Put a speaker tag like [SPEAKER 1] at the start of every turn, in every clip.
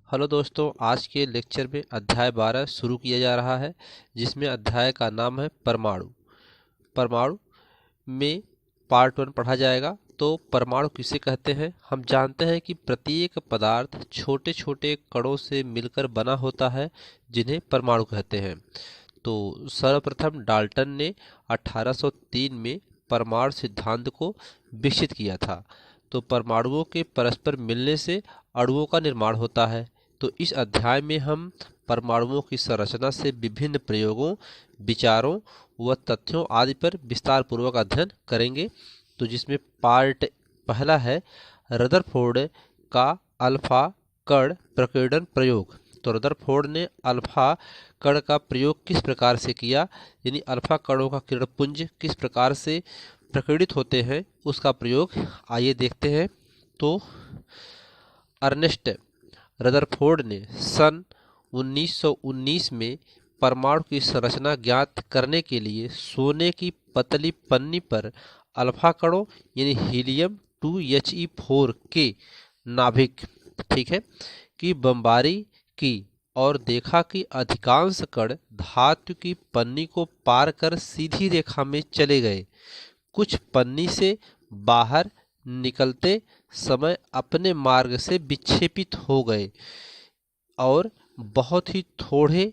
[SPEAKER 1] Hello दोस्तों, आज के लेक्चर में अध्याय 12 शुरू किया जा रहा है, जिसमें अध्याय का नाम है परमाणु। परमाणु में पार्ट 1 पढ़ा जाएगा। तो परमाणु किसे कहते हैं? हम जानते हैं कि प्रत्येक पदार्थ छोटे छोटे कणों से मिलकर बना होता है, जिन्हें परमाणु कहते हैं। तो सर्वप्रथम डाल्टन ने 1803 में परमाणु सिद्धांत को विकसित किया था। तो परमाणुओं के परस्पर मिलने से अणुओं का निर्माण होता है। तो इस अध्याय में हम परमाणुओं की संरचना से विभिन्न प्रयोगों, विचारों व तथ्यों आदि पर विस्तार पूर्वक अध्ययन करेंगे। तो जिसमें पार्ट पहला है रदरफोर्ड का अल्फा कण प्रकीर्णन प्रयोग। तो रदरफोर्ड ने अल्फा कण का प्रयोग किस प्रकार से किया, यानी अल्फा कणों का किरणपुंज किस प्रकार से प्रकीर्णित होते हैं, उसका प्रयोग आइए देखते हैं। तो अर्नेस्ट रदरफोर्ड ने सन 1919 में परमाणु की संरचना ज्ञात करने के लिए सोने की पतली पन्नी पर अल्फा कणों यानी हीलियम 2He4 के नाभिक ठीक है की बमबारी की और देखा कि अधिकांश कण धातु की पन्नी को पार कर सीधी रेखा में चले गए। कुछ पन्नी से बाहर निकलते समय अपने मार्ग से विक्षेपित हो गए और बहुत ही थोड़े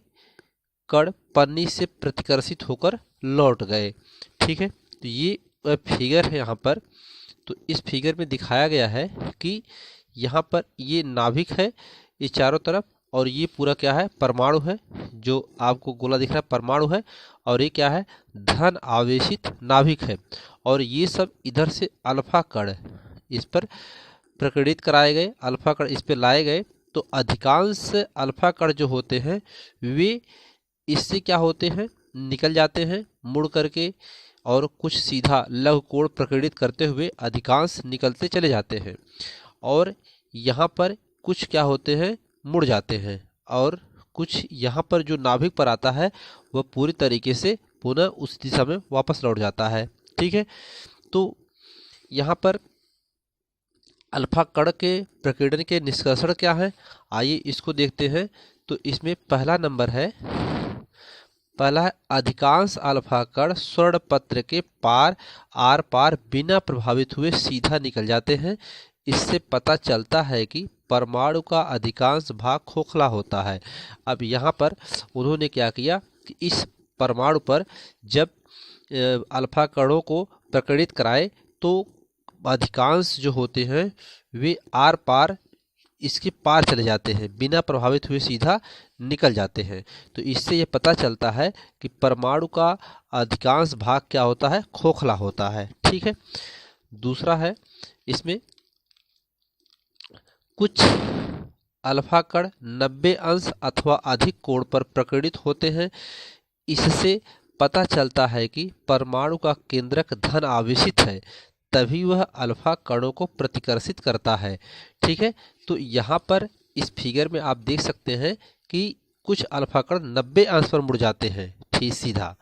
[SPEAKER 1] कण पन्नी से प्रतिकर्षित होकर लौट गए। ठीक है, तो ये फिगर है यहाँ पर। तो इस फिगर में दिखाया गया है कि यहाँ पर ये नाभिक है, ये चारों तरफ, और ये पूरा क्या है, परमाणु है। जो आपको गोला दिख रहा है परमाणु है, और ये क्या है, धन आवेशित नाभिक है। और ये सब इधर से अल्फा कण इस पर प्रकटित कराए गए, अल्फा कण इस पर लाए गए। तो अधिकांश अल्फा कण जो होते हैं वे इससे क्या होते हैं, निकल जाते हैं मुड़ करके, और कुछ सीधा लघु कोण प्रकटित करते हुए अधिकांश निकलते चले जाते हैं। और यहाँ पर कुछ क्या होते हैं, मुड़ जाते हैं, और कुछ यहाँ पर जो नाभिक पर आता है वह पूरी तरीके से पुनः उस दिशा में वापस लौट जाता है। ठीक है, तो यहाँ पर अल्फा कण के प्रकीर्णन के निष्कर्षण क्या है, आइए इसको देखते हैं। तो इसमें पहला नंबर है, पहला है अधिकांश अल्फा कण स्वर्ण पत्र के पार आर पार बिना प्रभावित हुए सीधा निकल जाते हैं। इससे पता चलता है कि परमाणु का अधिकांश भाग खोखला होता है। अब यहाँ पर उन्होंने क्या किया कि इस परमाणु पर जब अल्फा कणों को प्रकटित कराए तो अधिकांश जो होते हैं वे आर पार इसके पार चले जाते हैं, बिना प्रभावित हुए सीधा निकल जाते हैं। तो इससे ये पता चलता है कि परमाणु का अधिकांश भाग क्या होता है, खोखला होता है। ठीक है, दूसरा है, इसमें कुछ अल्फा कण 90 अंश अथवा अधिक कोण पर प्रकीर्णित होते हैं। इससे पता चलता है कि परमाणु का केंद्रक धन आवेशित है, तभी वह अल्फा कणों को प्रतिकर्षित करता है। ठीक है, तो यहाँ पर इस फिगर में आप देख सकते हैं कि कुछ अल्फा कण 90 अंश पर मुड़ जाते हैं, ठीक सीधा,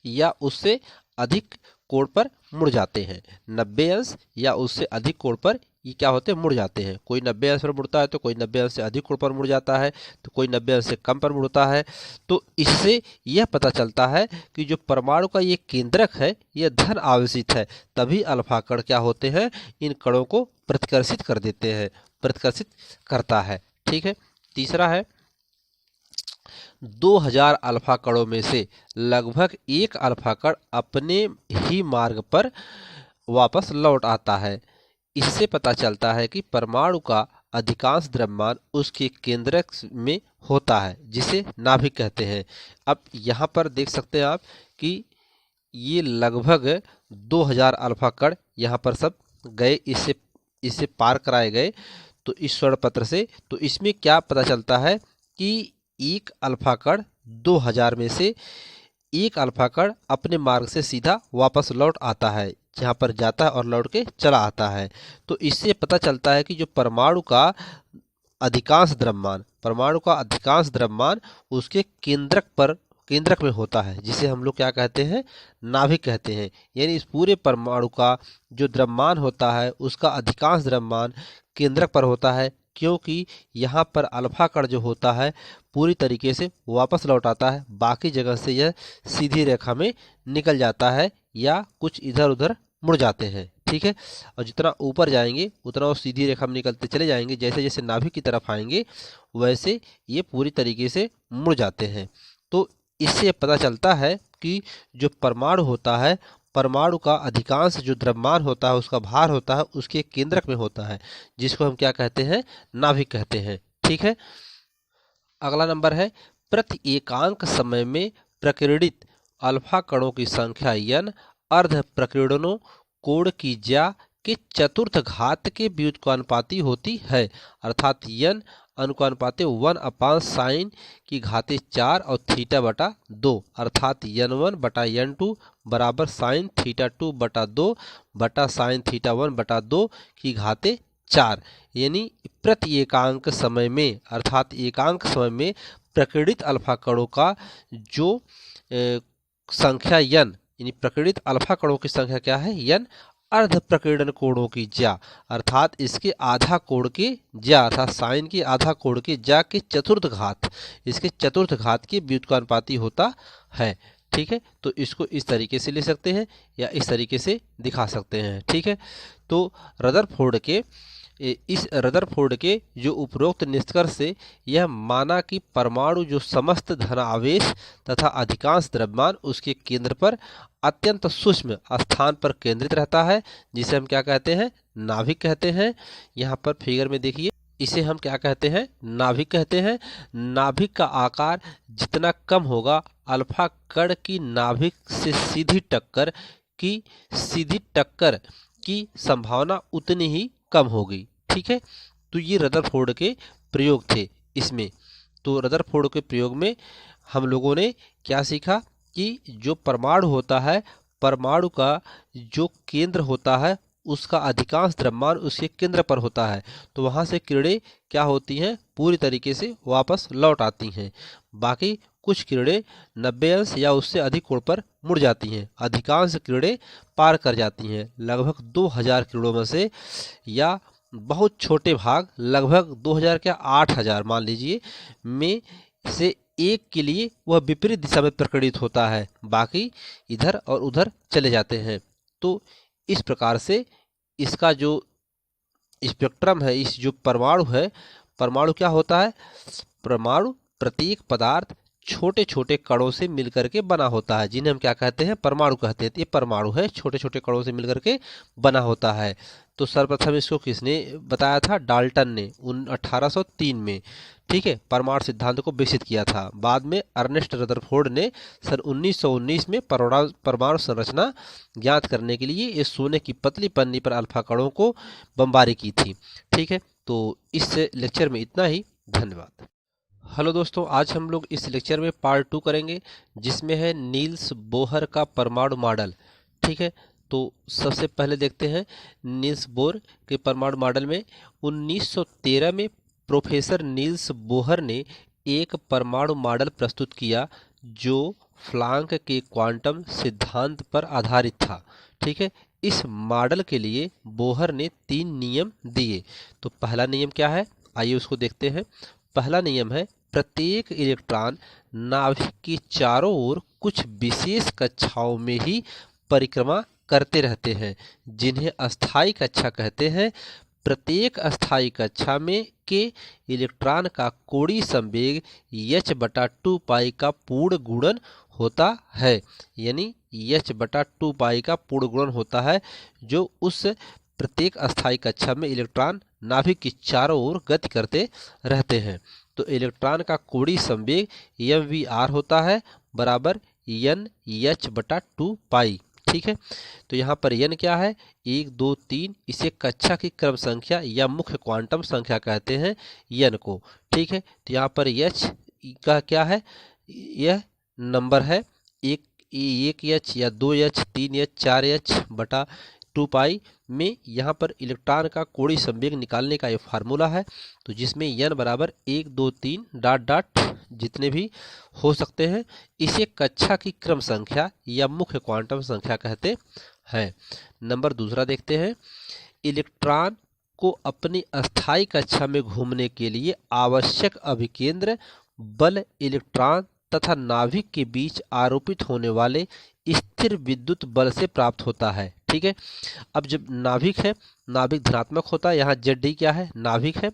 [SPEAKER 1] या उससे अधिक कोण पर मुड़ जाते हैं। 90 अंश या उससे अधिक कोण पर ये क्या होते हैं, मुड़ जाते हैं। कोई 90 अंश पर मुड़ता है तो कोई 90 अंश से अधिक कोण पर मुड़ जाता है, तो कोई 90 अंश से कम पर मुड़ता है। तो इससे यह पता चलता है कि जो परमाणु का ये केंद्रक है यह धन आवेशित है, तभी अल्फा कण क्या होते हैं, इन कणों को प्रतिकर्षित कर देते हैं, प्रतिकर्षित करता है। ठीक है, तीसरा है 2000 अल्फा कणों में से लगभग एक अल्फा कण अपने ही मार्ग पर वापस लौट आता है। इससे पता चलता है कि परमाणु का अधिकांश द्रव्यमान उसके केंद्रक में होता है, जिसे नाभिक कहते हैं। अब यहाँ पर देख सकते हैं आप कि ये लगभग 2000 अल्फा कण यहाँ पर सब गए, इससे पार कराए गए। तो इस स्वर्ण पत्र से तो इसमें क्या पता चलता है कि एक अल्फा कण 2000 में से एक अल्फा कण अपने मार्ग से सीधा वापस लौट आता है, जहाँ पर जाता है और लौट के चला आता है। तो इससे पता चलता है कि जो परमाणु का अधिकांश द्रव्यमान उसके केंद्रक में होता है, जिसे हम लोग क्या कहते हैं, नाभिक कहते हैं। यानी इस पूरे परमाणु का जो द्रव्यमान होता है उसका अधिकांश द्रव्यमान केंद्रक पर होता है। क्योंकि यहाँ पर अल्फा कण जो होता है पूरी तरीके से वापस लौट आता है, बाकी जगह से यह सीधी रेखा में निकल जाता है या कुछ इधर उधर मुड़ जाते हैं। ठीक है, और जितना ऊपर जाएंगे उतना वो सीधी रेखा में निकलते चले जाएंगे, जैसे जैसे नाभिक की तरफ आएंगे वैसे ये पूरी तरीके से मुड़ जाते हैं। तो इससे पता चलता है कि जो परमाणु होता है, परमाणु का अधिकांश जो द्रव्यमान होता है, उसका भार होता है, उसके केंद्रक में होता है, जिसको हम क्या कहते हैं, नाभिक कहते हैं। ठीक है, अगला नंबर है प्रति एकांक समय में प्रकीर्णित अल्फा कणों की संख्या n अर्ध प्रकीर्णनों कोण की ज्या के चतुर्थ घात के व्युत्क्रमानुपाती होती है, अर्थात n अनुपाते 1/sin की घाते 4 और थीटा बटा 2, अर्थात n1 बटा n2 बराबर साइन थीटा 2 बटा 2 बटा साइन थीटा 1 बटा 2 की घाते 4। यानी प्रति एकांक समय में, अर्थात एकांक समय में प्रकीर्णित अल्फा कणों का जो संख्या n, यानी प्रकीर्णित अल्फा कणों की संख्या क्या है, n अर्ध प्रकीर्णन कोणों की ज्या, अर्थात इसके आधा कोण के ज्या, अर्थात साइन के आधा कोण के ज्या के चतुर्थ घात, इसके चतुर्थ घात के व्युत्क्रमानुपाती होता है। ठीक है, तो इसको इस तरीके से ले सकते हैं या इस तरीके से दिखा सकते हैं। ठीक है, तो रदरफोर्ड के जो उपरोक्त निष्कर्ष से यह माना कि परमाणु जो समस्त धन आवेश तथा अधिकांश द्रव्यमान उसके केंद्र पर अत्यंत सूक्ष्म स्थान पर केंद्रित रहता है, जिसे हम क्या कहते हैं, नाभिक कहते हैं। यहाँ पर फिगर में देखिए, इसे हम क्या कहते हैं, नाभिक कहते हैं। नाभिक का आकार जितना कम होगा, अल्फा कण की नाभिक से सीधी टक्कर की संभावना उतनी ही कम होगी। ठीक है, तो ये रदरफोर्ड के प्रयोग थे इसमें। तो रदरफोर्ड के प्रयोग में हम लोगों ने क्या सीखा कि जो परमाणु होता है, परमाणु का जो केंद्र होता है उसका अधिकांश द्रव्यमान उसके केंद्र पर होता है, तो वहाँ से किरणें क्या होती हैं, पूरी तरीके से वापस लौट आती हैं। बाकी कुछ किरणें 90 अंश या उससे अधिक कोण पर मुड़ जाती हैं, अधिकांश किरणें पार कर जाती हैं। लगभग 2000 किरणों में से या बहुत छोटे भाग, लगभग 2000 क्या 8000 मान लीजिए, में से एक के लिए वह विपरीत दिशा में प्रकीर्णित होता है, बाकी इधर और उधर चले जाते हैं। तो इस प्रकार से इसका जो स्पेक्ट्रम है, इस जो परमाणु है, परमाणु क्या होता है, परमाणु प्रत्येक पदार्थ छोटे छोटे कणों से मिलकर के बना होता है, जिन्हें हम क्या कहते हैं, परमाणु कहते हैं। ये परमाणु है, छोटे छोटे कणों से मिलकर के बना होता है। तो सर्वप्रथम इसको किसने बताया था, डाल्टन ने 1803 में। ठीक है, परमाणु सिद्धांत को विकसित किया था। बाद में अर्नेस्ट रदरफोर्ड ने सन 1919 में परमाणु संरचना ज्ञात करने के लिए इस सोने की पतली पन्नी पर अल्फा कणों को बमबारी की थी। ठीक है, तो इस लेक्चर में इतना ही। धन्यवाद। हेलो दोस्तों, आज हम लोग इस लेक्चर में पार्ट 2 करेंगे, जिसमें है नील्स बोहर का परमाणु मॉडल। ठीक है, तो सबसे पहले देखते हैं नील्स बोर के परमाणु मॉडल में 1913 में प्रोफेसर नील्स बोहर ने एक परमाणु मॉडल प्रस्तुत किया जो प्लैंक के क्वांटम सिद्धांत पर आधारित था। ठीक है, इस मॉडल के लिए बोहर ने 3 नियम दिए। तो पहला नियम क्या है, आइए उसको देखते हैं। पहला नियम है, प्रत्येक इलेक्ट्रॉन नाभिक की चारों ओर कुछ विशेष कक्षाओं में ही परिक्रमा करते रहते हैं, जिन्हें अस्थायी कक्षा कहते हैं। प्रत्येक अस्थायी कक्षा में के इलेक्ट्रॉन का कोणीय संवेग h/2π का पूर्ण गुणन होता है, यानी h/2π का पूर्ण गुणन होता है, जो उस प्रत्येक अस्थायी कक्षा में इलेक्ट्रॉन नाभिक की चारों ओर गति करते रहते हैं। तो इलेक्ट्रॉन का कोणीय संवेग mvr होता है बराबर nh/2π। ठीक है, तो यहाँ पर n क्या है, 1 2 3, इसे कक्षा की क्रम संख्या या मुख्य क्वांटम संख्या कहते हैं n को। ठीक है, तो यहाँ पर h का क्या है, यह नंबर है 1h या 2h 3h 4h/2π में। यहाँ पर इलेक्ट्रॉन का कोणीय संवेग निकालने का ये फार्मूला है, तो जिसमें n बराबर 1 2 3 डॉट डॉट जितने भी हो सकते हैं, इसे कक्षा की क्रम संख्या या मुख्य क्वांटम संख्या कहते हैं। नंबर दूसरा देखते हैं, इलेक्ट्रॉन को अपनी अस्थायी कक्षा में घूमने के लिए आवश्यक अभिकेंद्र बल इलेक्ट्रॉन तथा नाभिक के बीच आरोपित होने वाले स्थिर विद्युत बल से प्राप्त होता है। ठीक है, अब जब नाभिक है, नाभिक धनात्मक होता है, यहाँ जेड क्या है, नाभिक है,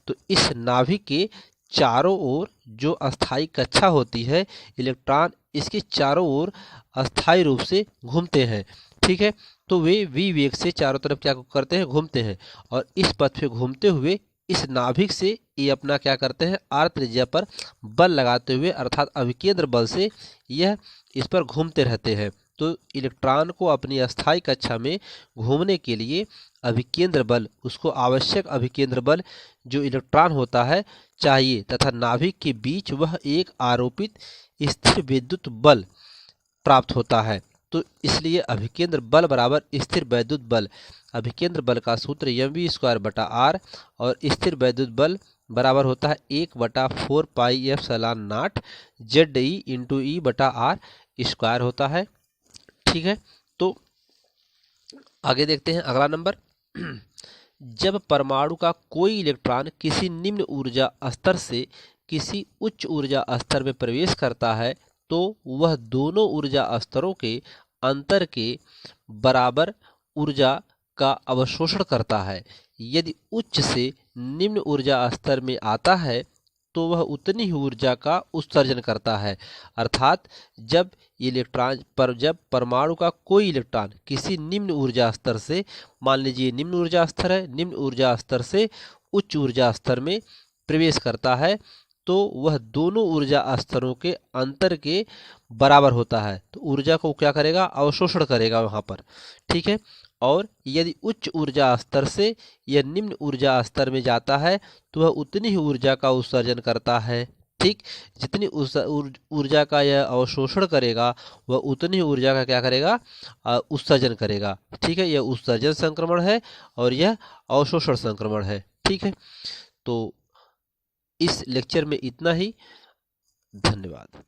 [SPEAKER 1] तो इस नाभिक के चारों ओर जो अस्थायी कक्षा होती है, इलेक्ट्रॉन इसके चारों ओर अस्थायी रूप से घूमते हैं। ठीक है, तो वे v वेग से चारों तरफ क्या करते हैं, घूमते हैं, और इस पथ पे घूमते हुए इस नाभिक से ये अपना क्या करते हैं, r त्रिज्या पर बल लगाते हुए अर्थात अभिकेंद्र बल से यह इस पर घूमते रहते हैं। तो इलेक्ट्रॉन को अपनी अस्थायी कक्षा में घूमने के लिए अभिकेंद्र बल, उसको आवश्यक अभिकेंद्र बल जो इलेक्ट्रॉन होता है चाहिए, तथा नाभिक के बीच वह एक आरोपित स्थिर विद्युत बल प्राप्त होता है। तो इसलिए अभिकेंद्र बल बराबर स्थिर वैद्युत बल। अभिकेंद्र बल का सूत्र mv²/r और स्थिर वैद्युत बल बराबर होता है 1/4πε0 ZE/E/r² होता है। ठीक है, तो आगे देखते हैं अगला नंबर। जब परमाणु का कोई इलेक्ट्रॉन किसी निम्न ऊर्जा स्तर से किसी उच्च ऊर्जा स्तर में प्रवेश करता है तो वह दोनों ऊर्जा स्तरों के अंतर के बराबर ऊर्जा का अवशोषण करता है। यदि उच्च से निम्न ऊर्जा स्तर में आता है तो वह उतनी ही ऊर्जा का उत्सर्जन करता है। अर्थात जब परमाणु का कोई इलेक्ट्रॉन किसी निम्न ऊर्जा स्तर से, मान लीजिए निम्न ऊर्जा स्तर है, निम्न ऊर्जा स्तर से उच्च ऊर्जा स्तर में प्रवेश करता है तो वह दोनों ऊर्जा स्तरों के अंतर के बराबर होता है। तो ऊर्जा को क्या करेगा, अवशोषण करेगा वहाँ पर। ठीक है, और यदि उच्च ऊर्जा स्तर से यह निम्न ऊर्जा स्तर में जाता है तो वह उतनी ही ऊर्जा का उत्सर्जन करता है। ठीक, जितनी ऊर्जा का यह अवशोषण करेगा वह उतनी ही ऊर्जा का क्या करेगा, उत्सर्जन करेगा। ठीक है, यह उत्सर्जन संक्रमण है और यह अवशोषण संक्रमण है। ठीक है, तो इस लेक्चर में इतना ही। धन्यवाद।